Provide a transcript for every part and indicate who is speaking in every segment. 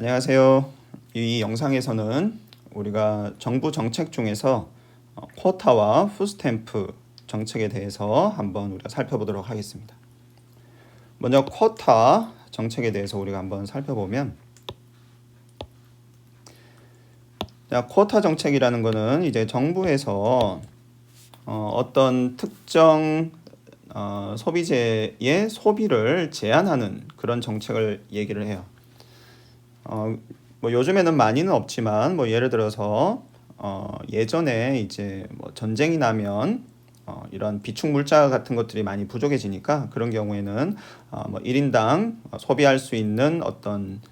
Speaker 1: 안녕하세요. 이 영상에서는 우리가 정부 정책 중에서 쿼타와 푸스탬프 정책에 대해서 한번 우리가 살펴보도록 하겠습니다. 먼저 쿼타 정책에 대해서 우리가 한번 살펴보면, 쿼타 정책이라는 것은 이제 정부에서 어떤 특정 소비재의 소비를 제한하는 그런 정책을 얘기를 해요. 뭐 요즘에는 많이는 없지만 뭐 예를 들어서 예전에 이제 뭐 전쟁이 나면 이런 비축 물자 같은 것들이 많이 부족해지니까 그런 경우에는 뭐 1인당 소비할 수 있는 어떤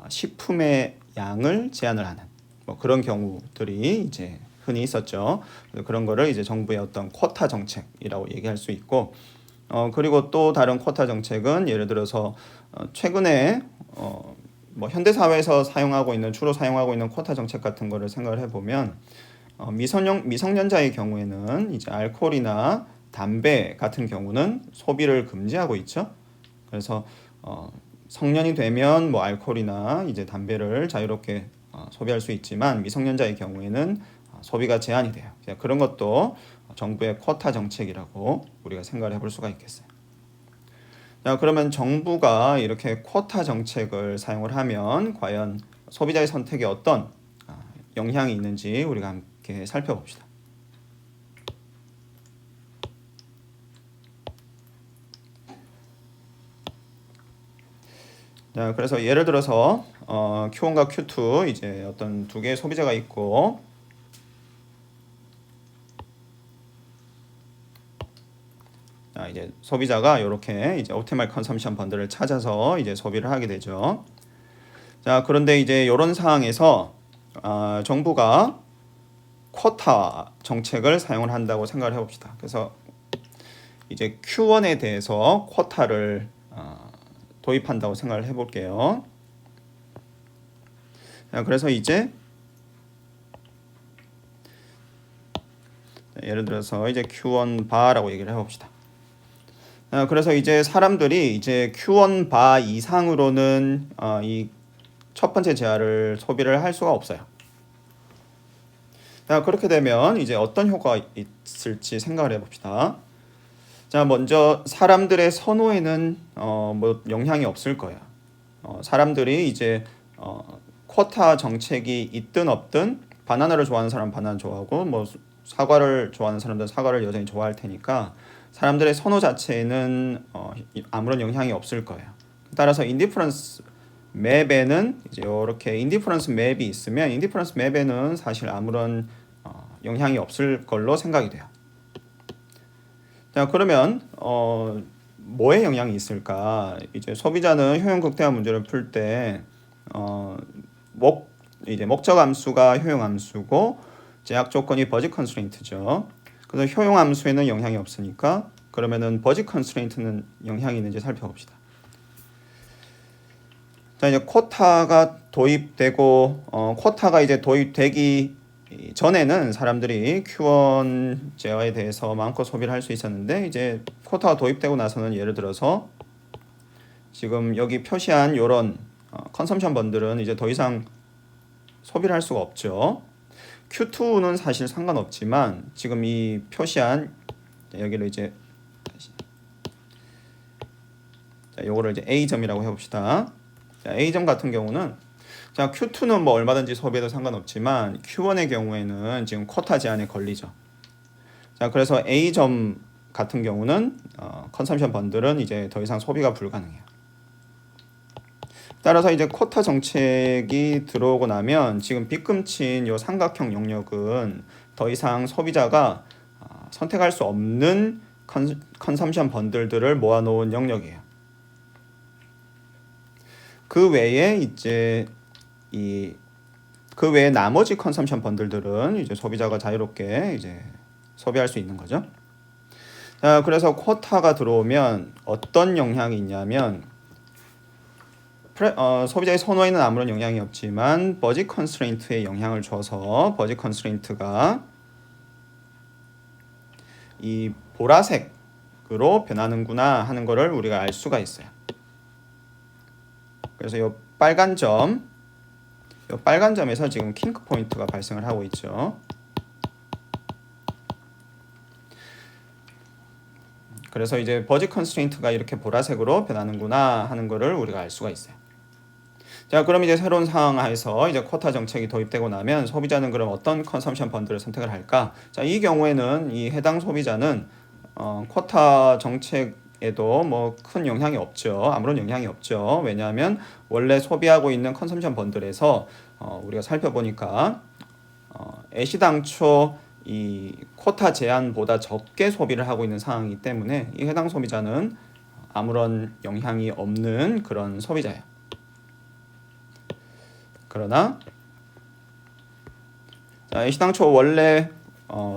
Speaker 1: 식품의 양을 제한을 하는 뭐 그런 경우들이 이제 흔히 있었죠. 그런 거를 이제 정부의 어떤 쿼타 정책이라고 얘기할 수 있고, 그리고 또 다른 쿼타 정책은 예를 들어서 최근에 뭐 현대 사회에서 주로 사용하고 있는 쿼타 정책 같은 거를 생각을 해보면, 미성년자의 경우에는 이제 알코올이나 담배 같은 경우는 소비를 금지하고 있죠. 그래서 성년이 되면 뭐 알코올이나 이제 담배를 자유롭게 소비할 수 있지만 미성년자의 경우에는 소비가 제한이 돼요. 그런 것도 정부의 쿼타 정책이라고 우리가 생각을 해볼 수가 있겠어요. 자, 그러면 정부가 이렇게 쿼타 정책을 사용을 하면 과연 소비자의 선택에 어떤 영향이 있는지 우리가 함께 살펴봅시다. 자, 그래서 예를 들어서 Q1과 Q2 이제 어떤 두 개의 소비자가 있고, 이제 소비자가 이렇게 이제 옵티멀 컨섬션 번들을 찾아서 이제 소비를 하게 되죠. 자, 그런데 이제 이런 상황에서 정부가 쿼타 정책을 사용을 한다고 생각을 해봅시다. 그래서 이제 Q1에 대해서 쿼타를 도입한다고 생각을 해볼게요. 자, 그래서 이제 예를 들어서 이제 Q1 바라고 얘기를 해봅시다. 그래서 이제 사람들이 이제 Q1 바 이상으로는 이 첫 번째 제한을 소비를 할 수가 없어요. 자, 그렇게 되면 이제 어떤 효과가 있을지 생각을 해봅시다. 자, 먼저 사람들의 선호에는 뭐 영향이 없을 거예요. 사람들이 이제 쿼타 정책이 있든 없든 바나나를 좋아하는 사람은 바나나 좋아하고 뭐 사과를 좋아하는 사람들은 사과를 여전히 좋아할 테니까 사람들의 선호 자체에는 아무런 영향이 없을 거예요. 따라서 인디퍼런스 맵에는 이제 이렇게 인디퍼런스 맵이 있으면 인디퍼런스 맵에는 사실 아무런 영향이 없을 걸로 생각이 돼요. 자, 그러면 뭐에 영향이 있을까? 이제 소비자는 효용 극대화 문제를 풀 때 이제 목적 함수가 효용 함수고 제약 조건이 버짓 컨스트레인트죠. 그래서 효용 함수에는 영향이 없으니까 그러면은 버짓 컨스트레인트는 영향이 있는지 살펴봅시다. 자, 이제 쿼타가 도입되고 쿼타가 이제 도입되기 전에는 사람들이 Q1 제어에 대해서 마음껏 소비를 할 수 있었는데 이제 쿼타가 도입되고 나서는 예를 들어서 지금 여기 표시한 이런 컨섬션 번들은 이제 더 이상 소비를 할 수가 없죠. Q2는 사실 상관없지만 지금 이 표시한 여기를 이제 요거를 이제 A점이라고 해봅시다. 자, A점 같은 경우는 자, Q2는 뭐 얼마든지 소비해도 상관없지만 Q1의 경우에는 지금 쿼타 제한에 걸리죠. 자, 그래서 A점 같은 경우는 컨섬션 번들은 이제 더 이상 소비가 불가능해요. 따라서 이제 쿼타 정책이 들어오고 나면 지금 빗금친 요 삼각형 영역은 더 이상 소비자가 선택할 수 없는 컨섬션 번들들을 모아놓은 영역이에요. 그 외에 이제 그 외에 나머지 컨섬션 번들들은 이제 소비자가 자유롭게 이제 소비할 수 있는 거죠. 자, 그래서 쿼타가 들어오면 어떤 영향이 있냐면 소비자의 선호에는 아무런 영향이 없지만 버짓 컨스트레인트에 영향을 줘서 버짓 컨스트레인트가 이 보라색으로 변하는구나 하는 것을 우리가 알 수가 있어요. 그래서 이 빨간 점 이 빨간 점에서 지금 킹크 포인트가 발생을 하고 있죠. 그래서 이제 버짓 컨스트레인트가 이렇게 보라색으로 변하는구나 하는 거를 우리가 알 수가 있어요. 자, 그럼 이제 새로운 상황에서 이제 쿼타 정책이 도입되고 나면 소비자는 그럼 어떤 컨섬션 번들을 선택을 할까? 자, 이 경우에는 이 해당 소비자는 쿼타 정책에도 뭐 큰 영향이 없죠. 아무런 영향이 없죠. 왜냐하면 원래 소비하고 있는 컨섬션 번들에서 우리가 살펴보니까 애시당초 이 쿼타 제한보다 적게 소비를 하고 있는 상황이기 때문에 이 해당 소비자는 아무런 영향이 없는 그런 소비자예요. 그러나 자, 애시당초 원래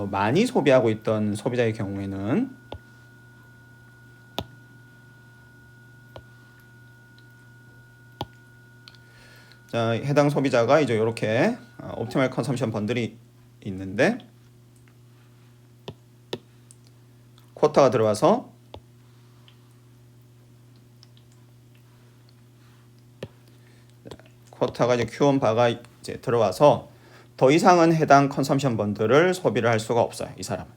Speaker 1: 많이 소비하고 있던 소비자의 경우에는 자, 해당 소비자가 이제 이렇게 옵티멀 컨섬션 번들이 있는데 쿼타가 들어와서 쿼타가 이제 Q1 바가 이제 들어와서 더 이상은 해당 컨섬션 번들을 소비를 할 수가 없어요. 이 사람은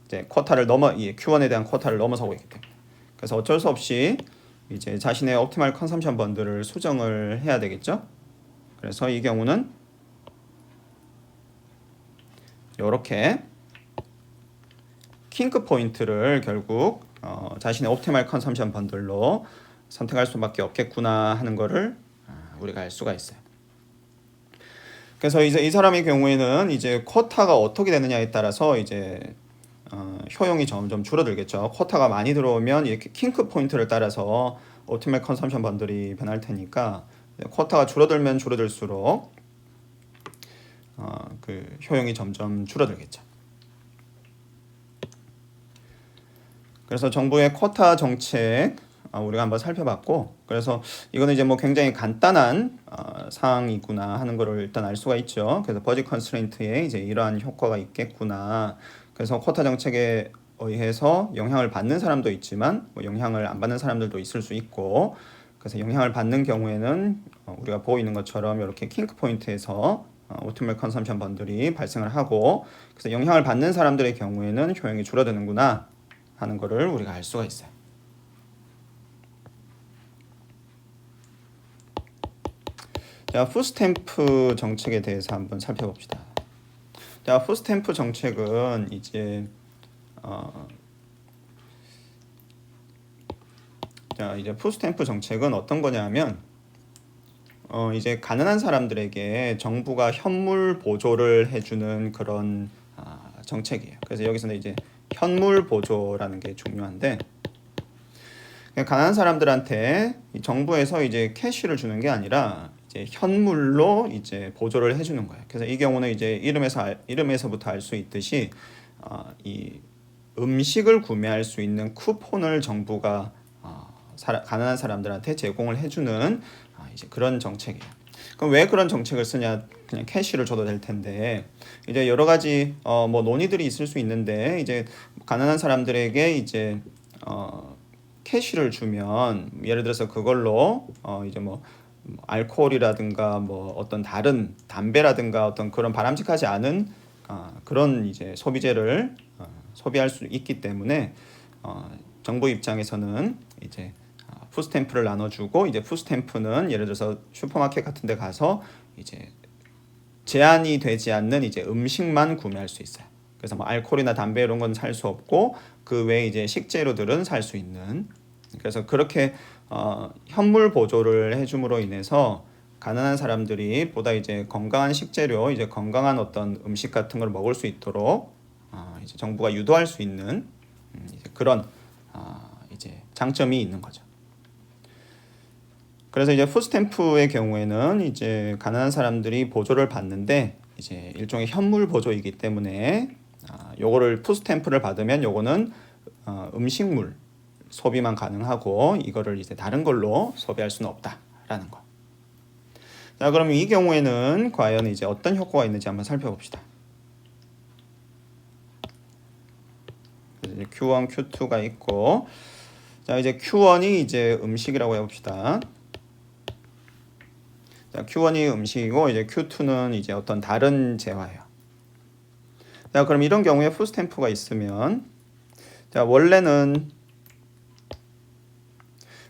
Speaker 1: 이제 쿼타를 이 Q1에 대한 쿼타를 넘어서고 있기 때문에 그래서 어쩔 수 없이 이제 자신의 옵티멀 컨섬션 번들을 수정을 해야 되겠죠. 그래서 이 경우는 이렇게 킹크 포인트를 결국 자신의 옵티멀 컨섬션 번들로 선택할 수밖에 없겠구나 하는 거를 우리가 알 수가 있어요. 그래서 이제 이 사람의 경우에는 이제 쿼타가 어떻게 되느냐에 따라서 이제 효용이 점점 줄어들겠죠. 쿼타가 많이 들어오면 이렇게 킹크 포인트를 따라서 옵티멀 컨섬션 번들이 변할 테니까 쿼타가 줄어들면 줄어들수록 그 효용이 점점 줄어들겠죠. 그래서 정부의 쿼타 정책 우리가 한번 살펴봤고, 그래서 이거는 이제 뭐 굉장히 간단한 사항이구나 하는 거를 일단 알 수가 있죠. 그래서 버짓 컨스트레인트에 이제 이러한 효과가 있겠구나. 그래서 쿼타 정책에 의해서 영향을 받는 사람도 있지만 뭐 영향을 안 받는 사람들도 있을 수 있고, 그래서 영향을 받는 경우에는 우리가 보고 있는 것처럼 이렇게 킹크 포인트에서 옵티멀 컨섬션 번들이 발생을 하고, 그래서 영향을 받는 사람들의 경우에는 효용이 줄어드는구나 하는 거를 우리가 알 수가 있어요. 자, 푸스탬프 정책에 대해서 한번 살펴봅시다. 자, 푸스탬프 정책은 이제 이제 푸스탬프 정책은 어떤 거냐면 이제 가난한 사람들에게 정부가 현물 보조를 해주는 그런 정책이에요. 그래서 여기서는 이제 현물 보조라는 게 중요한데, 가난한 사람들한테 정부에서 이제 캐시를 주는 게 아니라 이제 현물로 이제 보조를 해주는 거예요. 그래서 이 경우는 이제 이름에서부터 알 수 있듯이 이 음식을 구매할 수 있는 쿠폰을 정부가 가난한 사람들한테 제공을 해주는 이제 그런 정책이에요. 그럼 왜 그런 정책을 쓰냐? 그냥 캐시를 줘도 될 텐데 이제 여러 가지 뭐 논의들이 있을 수 있는데, 이제 가난한 사람들에게 이제 캐시를 주면 예를 들어서 그걸로 이제 뭐 알코올이라든가 뭐 어떤 다른 담배라든가 어떤 그런 바람직하지 않은 그런 이제 소비재를 소비할 수 있기 때문에 정부 입장에서는 이제 푸스탬프를 나눠주고, 이제 푸스탬프는 예를 들어서 슈퍼마켓 같은 데 가서 이제 제한이 되지 않는 이제 음식만 구매할 수 있어요. 그래서 뭐 알코올이나 담배 이런 건 살 수 없고 그 외에 이제 식재료들은 살 수 있는, 그래서 그렇게 현물 보조를 해줌으로 인해서 가난한 사람들이 보다 이제 건강한 식재료, 이제 건강한 어떤 음식 같은 걸 먹을 수 있도록 이제 정부가 유도할 수 있는 이제 그런 이제 장점이 있는 거죠. 그래서 이제 푸스탬프의 경우에는 이제 가난한 사람들이 보조를 받는데 이제 일종의 현물 보조이기 때문에 요거를 푸스탬프를 받으면 요거는 음식물 소비만 가능하고 이거를 이제 다른 걸로 소비할 수는 없다라는 거. 자, 그럼 이 경우에는 과연 이제 어떤 효과가 있는지 한번 살펴봅시다. 이제 Q1, Q2가 있고, 자 이제 Q1이 이제 음식이라고 해봅시다. 자, Q1이 음식이고 이제 Q2는 이제 어떤 다른 재화예요. 자, 그럼 이런 경우에 푸스탬프가 있으면 자, 원래는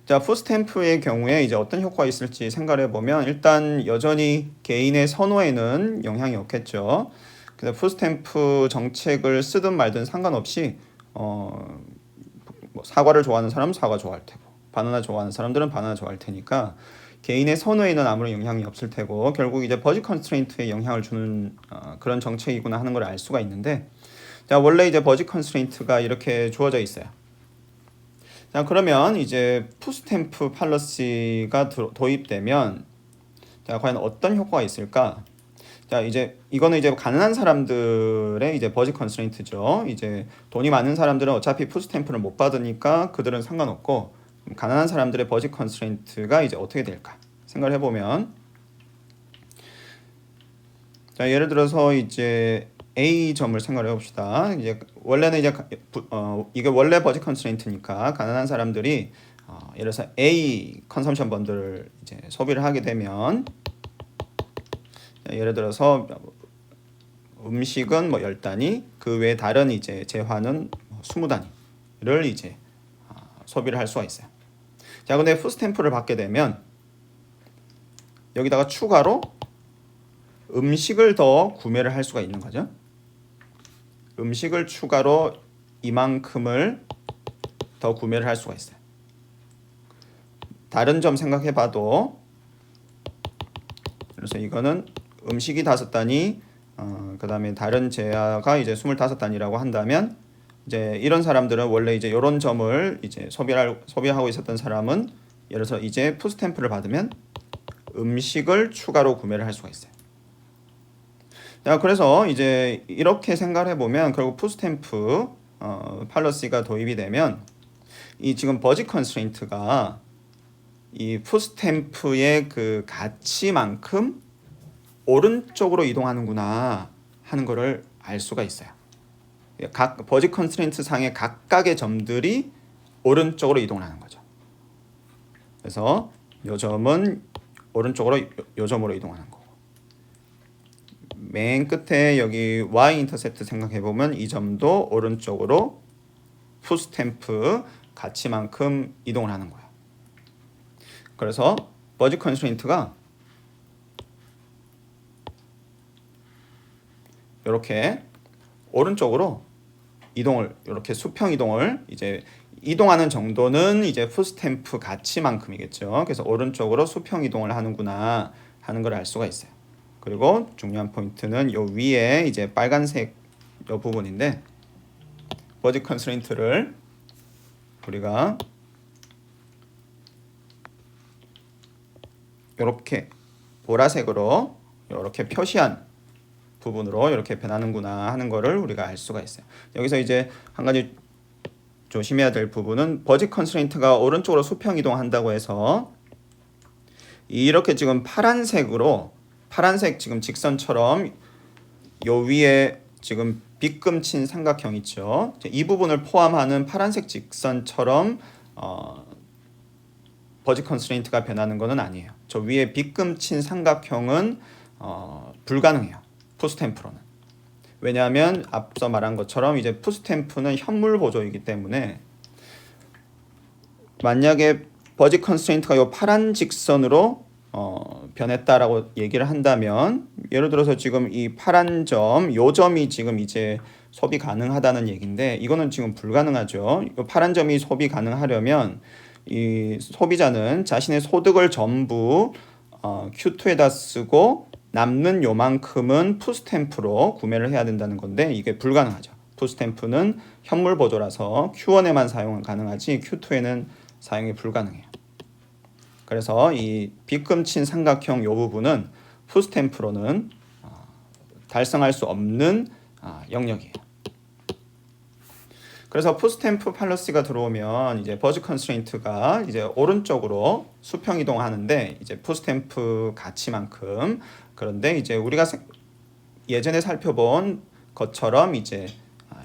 Speaker 1: 자, 푸스탬프의 경우에 이제 어떤 효과가 있을지 생각해 보면 일단 여전히 개인의 선호에는 영향이 없겠죠. 그래서 푸스탬프 정책을 쓰든 말든 상관없이 뭐 사과를 좋아하는 사람은 사과 좋아할 테고 바나나 좋아하는 사람들은 바나나 좋아할 테니까 개인의 선호에는 아무런 영향이 없을 테고 결국 이제 버짓 컨스트레인트에 영향을 주는 그런 정책이구나 하는 걸 알 수가 있는데 자, 원래 이제 버짓 컨스트레인트가 이렇게 주어져 있어요. 자, 그러면 이제 푸스탬프 팔러시가 도입되면 자, 과연 어떤 효과가 있을까? 자, 이제 이거는 이제 가난한 사람들의 이제 버짓 컨스트레인트죠. 이제 돈이 많은 사람들은 어차피 푸스탬프를 못 받으니까 그들은 상관없고 가난한 사람들의 버짓 컨스트레인트가 이제 어떻게 될까? 생각을 해보면 자, 예를 들어서 이제 A 점을 생각을 해봅시다. 이제 원래는 이제 이게 원래 버짓 컨스트레인트니까 가난한 사람들이 예를 들어서 A 컨섬션 번들을 이제 소비를 하게 되면 예를 들어서 음식은 뭐 10단위, 그 외에 다른 이제 재화는 20단위를 이제 소비를 할 수가 있어요. 자, 근데 푸스탬프를 받게 되면 여기다가 추가로 음식을 더 구매를 할 수가 있는 거죠. 음식을 추가로 이만큼을 더 구매를 할 수가 있어요. 다른 점 생각해 봐도 그래서 이거는 음식이 5단위 그 다음에 다른 재화가 이제 25단위라고 한다면 이제 이런 사람들은 원래 이제 이런 점을 이제 소비하고 있었던 사람은 예를 들어서 이제 푸스탬프를 받으면 음식을 추가로 구매를 할 수가 있어요. 자, 그래서 이제 이렇게 생각을 해보면 결국 푸스탬프 팔러시가 도입이 되면 이 지금 버짓 컨스트레인트가 이 푸스탬프의 그 가치만큼 오른쪽으로 이동하는구나 하는 것을 알 수가 있어요. 각 버짓 컨스트레인트 상의 각각의 점들이 오른쪽으로 이동하는 거죠. 그래서 이 점은 오른쪽으로 이 점으로 이동하는 거고 맨 끝에 여기 y 인터셉트 생각해 보면 이 점도 오른쪽으로 푸스탬프 가치만큼 이동을 하는 거예요. 그래서 버짓 컨스트레인트가 이렇게 오른쪽으로 이동을 이렇게 수평 이동을 이제 이동하는 정도는 이제 푸스탬프 가치만큼이겠죠. 그래서 오른쪽으로 수평 이동을 하는구나 하는 걸 알 수가 있어요. 그리고 중요한 포인트는 요 위에 이제 빨간색 요 부분인데 버짓 컨스트레인트를 우리가 이렇게 보라색으로 이렇게 표시한 부분으로 이렇게 변하는구나 하는 거를 우리가 알 수가 있어요. 여기서 이제 한 가지 조심해야 될 부분은 버짓 컨스트레인트가 오른쪽으로 수평 이동한다고 해서 이렇게 지금 파란색 지금 직선처럼 요 위에 지금 빗금친 삼각형 있죠. 이 부분을 포함하는 파란색 직선처럼 버짓 컨스트레인트가 변하는 것은 아니에요. 저 위에 빗금친 삼각형은 불가능해요. 푸스탬프로는. 왜냐하면 앞서 말한 것처럼 이제 푸스탬프는 현물 보조이기 때문에 만약에 버짓 컨스트레인트가 요 파란 직선으로 변했다라고 얘기를 한다면 예를 들어서 지금 이 파란 점, 요 점이 지금 이제 소비 가능하다는 얘기인데 이거는 지금 불가능하죠. 이 파란 점이 소비 가능하려면 이 소비자는 자신의 소득을 전부 Q2에다 쓰고 남는 요만큼은 푸스탬프로 구매를 해야 된다는 건데 이게 불가능하죠. 푸스탬프는 현물 보조라서 Q1에만 사용 가능하지 Q2에는 사용이 불가능해요. 그래서 이 빗금친 삼각형 요 부분은 푸스탬프로는 달성할 수 없는 영역이에요. 그래서 푸스탬프 팔러시가 들어오면 이제 버짓 컨스트레인트가 이제 오른쪽으로 수평 이동하는데 이제 푸스탬프 가치만큼 그런데 이제 우리가 예전에 살펴본 것처럼 이제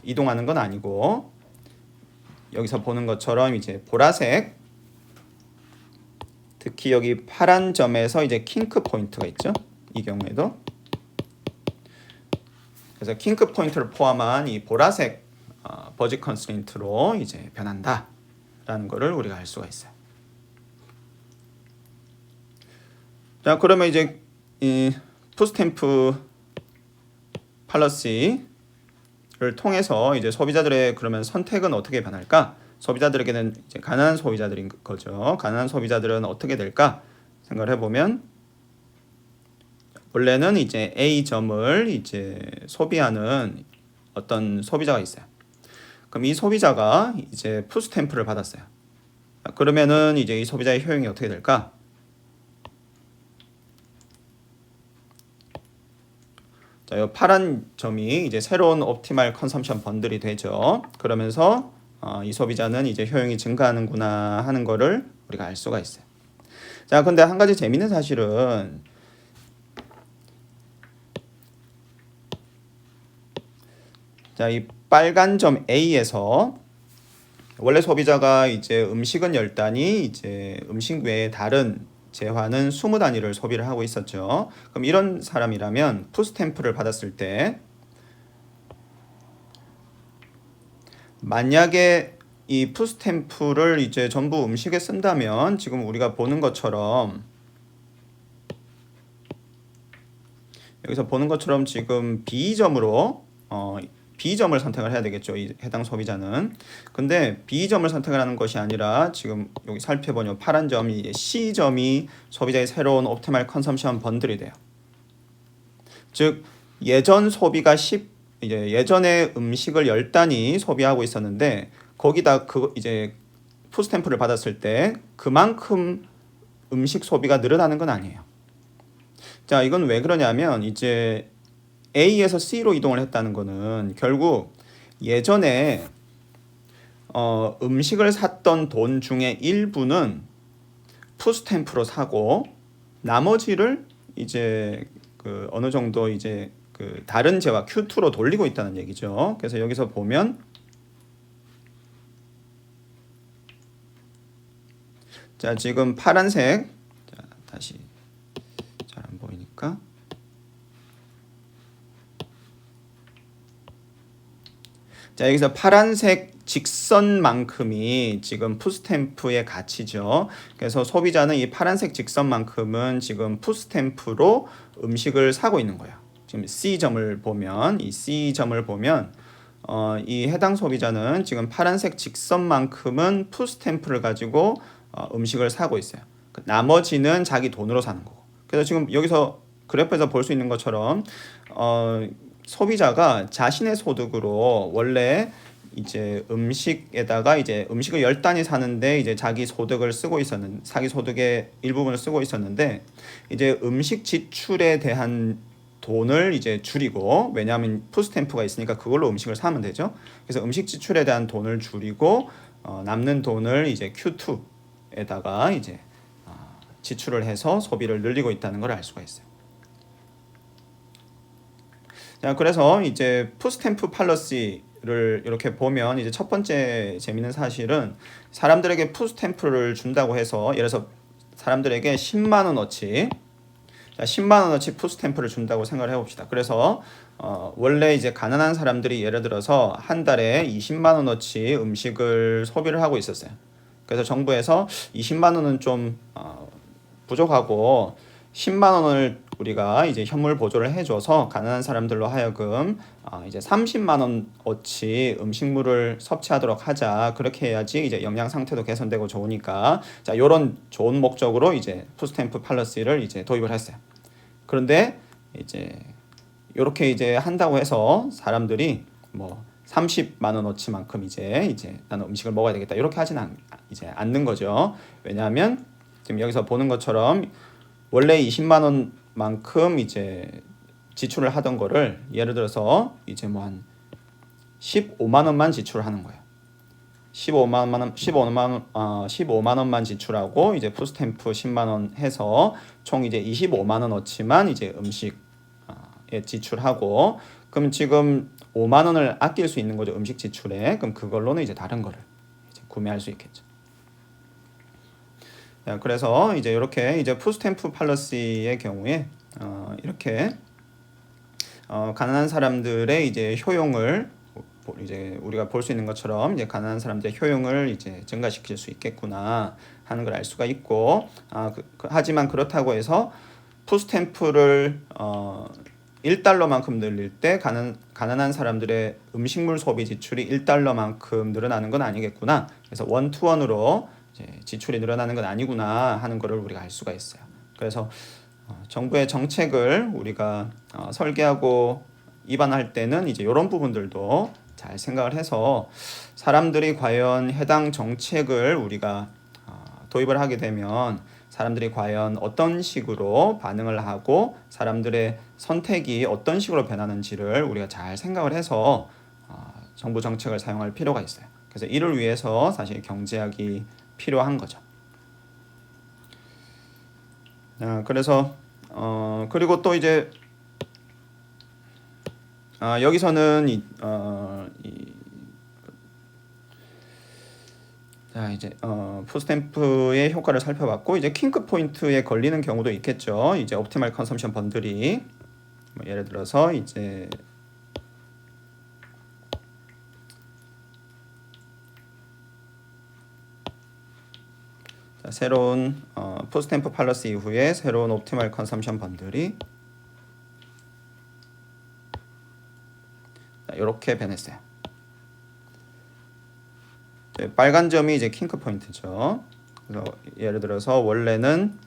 Speaker 1: 이동하는 건 아니고 여기서 보는 것처럼 이제 보라색 특히 여기 파란 점에서 이제 킹크 포인트가 있죠. 이 경우에도. 그래서 킹크 포인트를 포함한 이 보라색 버짓 컨스트레인트로 이제 변한다라는 거를 우리가 알 수가 있어요. 자, 그러면 이제 이 푸스템프 팔러시를 통해서 이제 소비자들의 그러면 선택은 어떻게 변할까? 소비자들에게는 이제 가난한 소비자들인 거죠. 가난한 소비자들은 어떻게 될까? 생각을 해보면 원래는 이제 A점을 이제 소비하는 어떤 소비자가 있어요. 그럼 이 소비자가 이제 푸스탬프를 받았어요. 그러면은 이제 이 소비자의 효용이 어떻게 될까? 자, 이 파란 점이 이제 새로운 옵티멀 컨섬션 번들이 되죠. 그러면서 이 소비자는 이제 효용이 증가하는구나 하는 거를 우리가 알 수가 있어요. 자, 근데 한 가지 재밌는 사실은 자, 이 빨간 점 A에서 원래 소비자가 이제 음식은 10단위, 이제 음식 외에 다른 재화는 20단위를 소비를 하고 있었죠. 그럼 이런 사람이라면 푸스탬프를 받았을 때 만약에 이 푸스탬프를 이제 전부 음식에 쓴다면 지금 우리가 보는 것처럼 여기서 보는 것처럼 지금 B점으로 B점을 선택을 해야 되겠죠. 이 해당 소비자는. 근데 B점을 선택을 하는 것이 아니라 지금 여기 살펴보면 파란 점이 C점이 소비자의 새로운 옵티멀 컨섬션 번들이 돼요. 즉 예전 소비가 이제 예전에 음식을 10단위 소비하고 있었는데 거기다 이제 푸스탬프를 받았을 때 그만큼 음식 소비가 늘어나는 건 아니에요. 자, 이건 왜 그러냐면 이제 A에서 C로 이동을 했다는 거는 결국 예전에 음식을 샀던 돈 중에 일부는 푸스탬프로 사고 나머지를 이제 그 어느 정도 이제 그 다른 재화 Q2로 돌리고 있다는 얘기죠. 그래서 여기서 보면 자, 지금 파란색 자, 다시 잘 안 보이니까 자, 여기서 파란색 직선만큼이 지금 푸스탬프의 가치죠. 그래서 소비자는 이 파란색 직선만큼은 지금 푸스탬프로 음식을 사고 있는 거예요. 지금 C점을 보면 이 C점을 보면 이 해당 소비자는 지금 파란색 직선만큼은 푸스탬프를 가지고 음식을 사고 있어요. 나머지는 자기 돈으로 사는 거고. 그래서 지금 여기서 그래프에서 볼 수 있는 것처럼 소비자가 자신의 소득으로 원래 이제 음식에다가 이제 음식을 10단위 사는데 이제 자기 소득을 쓰고 있었는 자기 소득의 일부분을 쓰고 있었는데 이제 음식 지출에 대한 돈을 이제 줄이고 왜냐하면 푸스탬프가 있으니까 그걸로 음식을 사면 되죠. 그래서 음식 지출에 대한 돈을 줄이고 남는 돈을 이제 Q2에다가 이제 지출을 해서 소비를 늘리고 있다는 걸 알 수가 있어요. 자, 그래서 이제 푸스탬프 팔러시를 이렇게 보면 이제 첫 번째 재밌는 사실은 사람들에게 푸스탬프를 준다고 해서 예를 들어서 사람들에게 10만 원어치 자, 10만 원어치 푸스탬프를 준다고 생각을 해봅시다. 그래서 원래 이제 가난한 사람들이 예를 들어서 한 달에 20만 원어치 음식을 소비를 하고 있었어요. 그래서 정부에서 20만 원은 좀 부족하고 10만 원을 우리가 이제 현물 보조를 해줘서 가난한 사람들로 하여금 이제 30만 원어치 음식물을 섭취하도록 하자. 그렇게 해야지 이제 영양 상태도 개선되고 좋으니까 자, 요런 좋은 목적으로 이제 푸스탬프 팔러시를 이제 도입을 했어요. 그런데 이제 요렇게 이제 한다고 해서 사람들이 뭐 30만 원어치만큼 이제 나는 음식을 먹어야 되겠다 이렇게 하지는 이제 않는 거죠. 왜냐하면 지금 여기서 보는 것처럼 원래 20만 원만큼 이제 지출을 하던 거를 예를 들어서 이제 뭐 한 15만 원만 지출을 하는 거예요. 15만 원만 지출하고 이제 푸스탬프 10만 원 해서 총 이제 25만 원어치만 이제 음식에 지출하고 그럼 지금 5만 원을 아낄 수 있는 거죠. 음식 지출에. 그럼 그걸로는 이제 다른 거를 이제 구매할 수 있겠죠. 자, 그래서 이제 이렇게 이제 푸스탬프 팔러시의 경우에 이렇게 가난한 사람들의 이제 효용을 이제 우리가 볼 수 있는 것처럼 이제 가난한 사람들의 효용을 이제 증가시킬 수 있겠구나 하는 걸 알 수가 있고, 하지만 그렇다고 해서 푸스탬프를 1달러만큼 늘릴 때 가난한 사람들의 음식물 소비 지출이 1달러만큼 늘어나는 건 아니겠구나. 그래서 원투원으로 지출이 늘어나는 건 아니구나 하는 것을 우리가 알 수가 있어요. 그래서 정부의 정책을 우리가 설계하고 입안할 때는 이제 이런 부분들도 잘 생각을 해서 사람들이 과연 해당 정책을 우리가 도입을 하게 되면 사람들이 과연 어떤 식으로 반응을 하고 사람들의 선택이 어떤 식으로 변하는지를 우리가 잘 생각을 해서 정부 정책을 사용할 필요가 있어요. 그래서 이를 위해서 사실 경제학이 필요한 거죠. 그래서 그리고 또 이제 여기서는 자 이제 푸스탬프의 효과를 살펴봤고, 이제 킹크 포인트에 걸리는 경우도 있겠죠. 이제 옵티멀 컨섬션 번들이 예를 들어서 이제 새로운 푸스탬프 팔러시 이후에 새로운 옵티멀 컨섬션 번들이 이렇게 변했어요. 빨간 점이 이제 킹크 포인트죠. 그래서 예를 들어서 원래는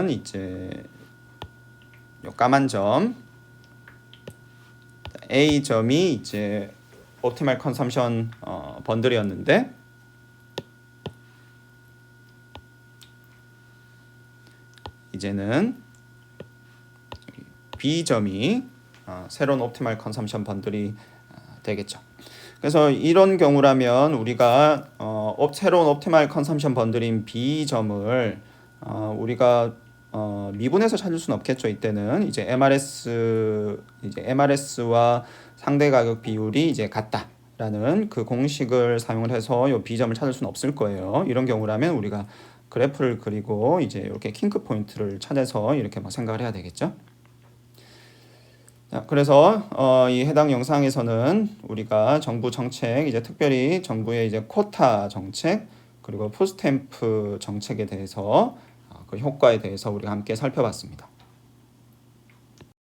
Speaker 1: 이제 요 까만 점 A 점이 이제 옵티멀 컨섬션 번들이었는데, 이제는 B 점이 새로운 옵티멀 컨섬션 번들이 되겠죠. 그래서 이런 경우라면 우리가 새로운 옵티멀 컨섬션 번들인 B 점을 우리가 미분해서 찾을 수는 없겠죠. 이때는 이제 MRS와 상대 가격 비율이 이제 같다라는 그 공식을 사용을 해서 이 B점을 찾을 수는 없을 거예요. 이런 경우라면 우리가 그래프를 그리고 이제 이렇게 킹크 포인트를 찾아서 이렇게 생각을 해야 되겠죠. 자, 그래서 이 해당 영상에서는 우리가 정부 정책, 이제 특별히 정부의 이제 쿼타 정책 그리고 푸스탬프 정책에 대해서 그 효과에 대해서 우리가 함께 살펴봤습니다.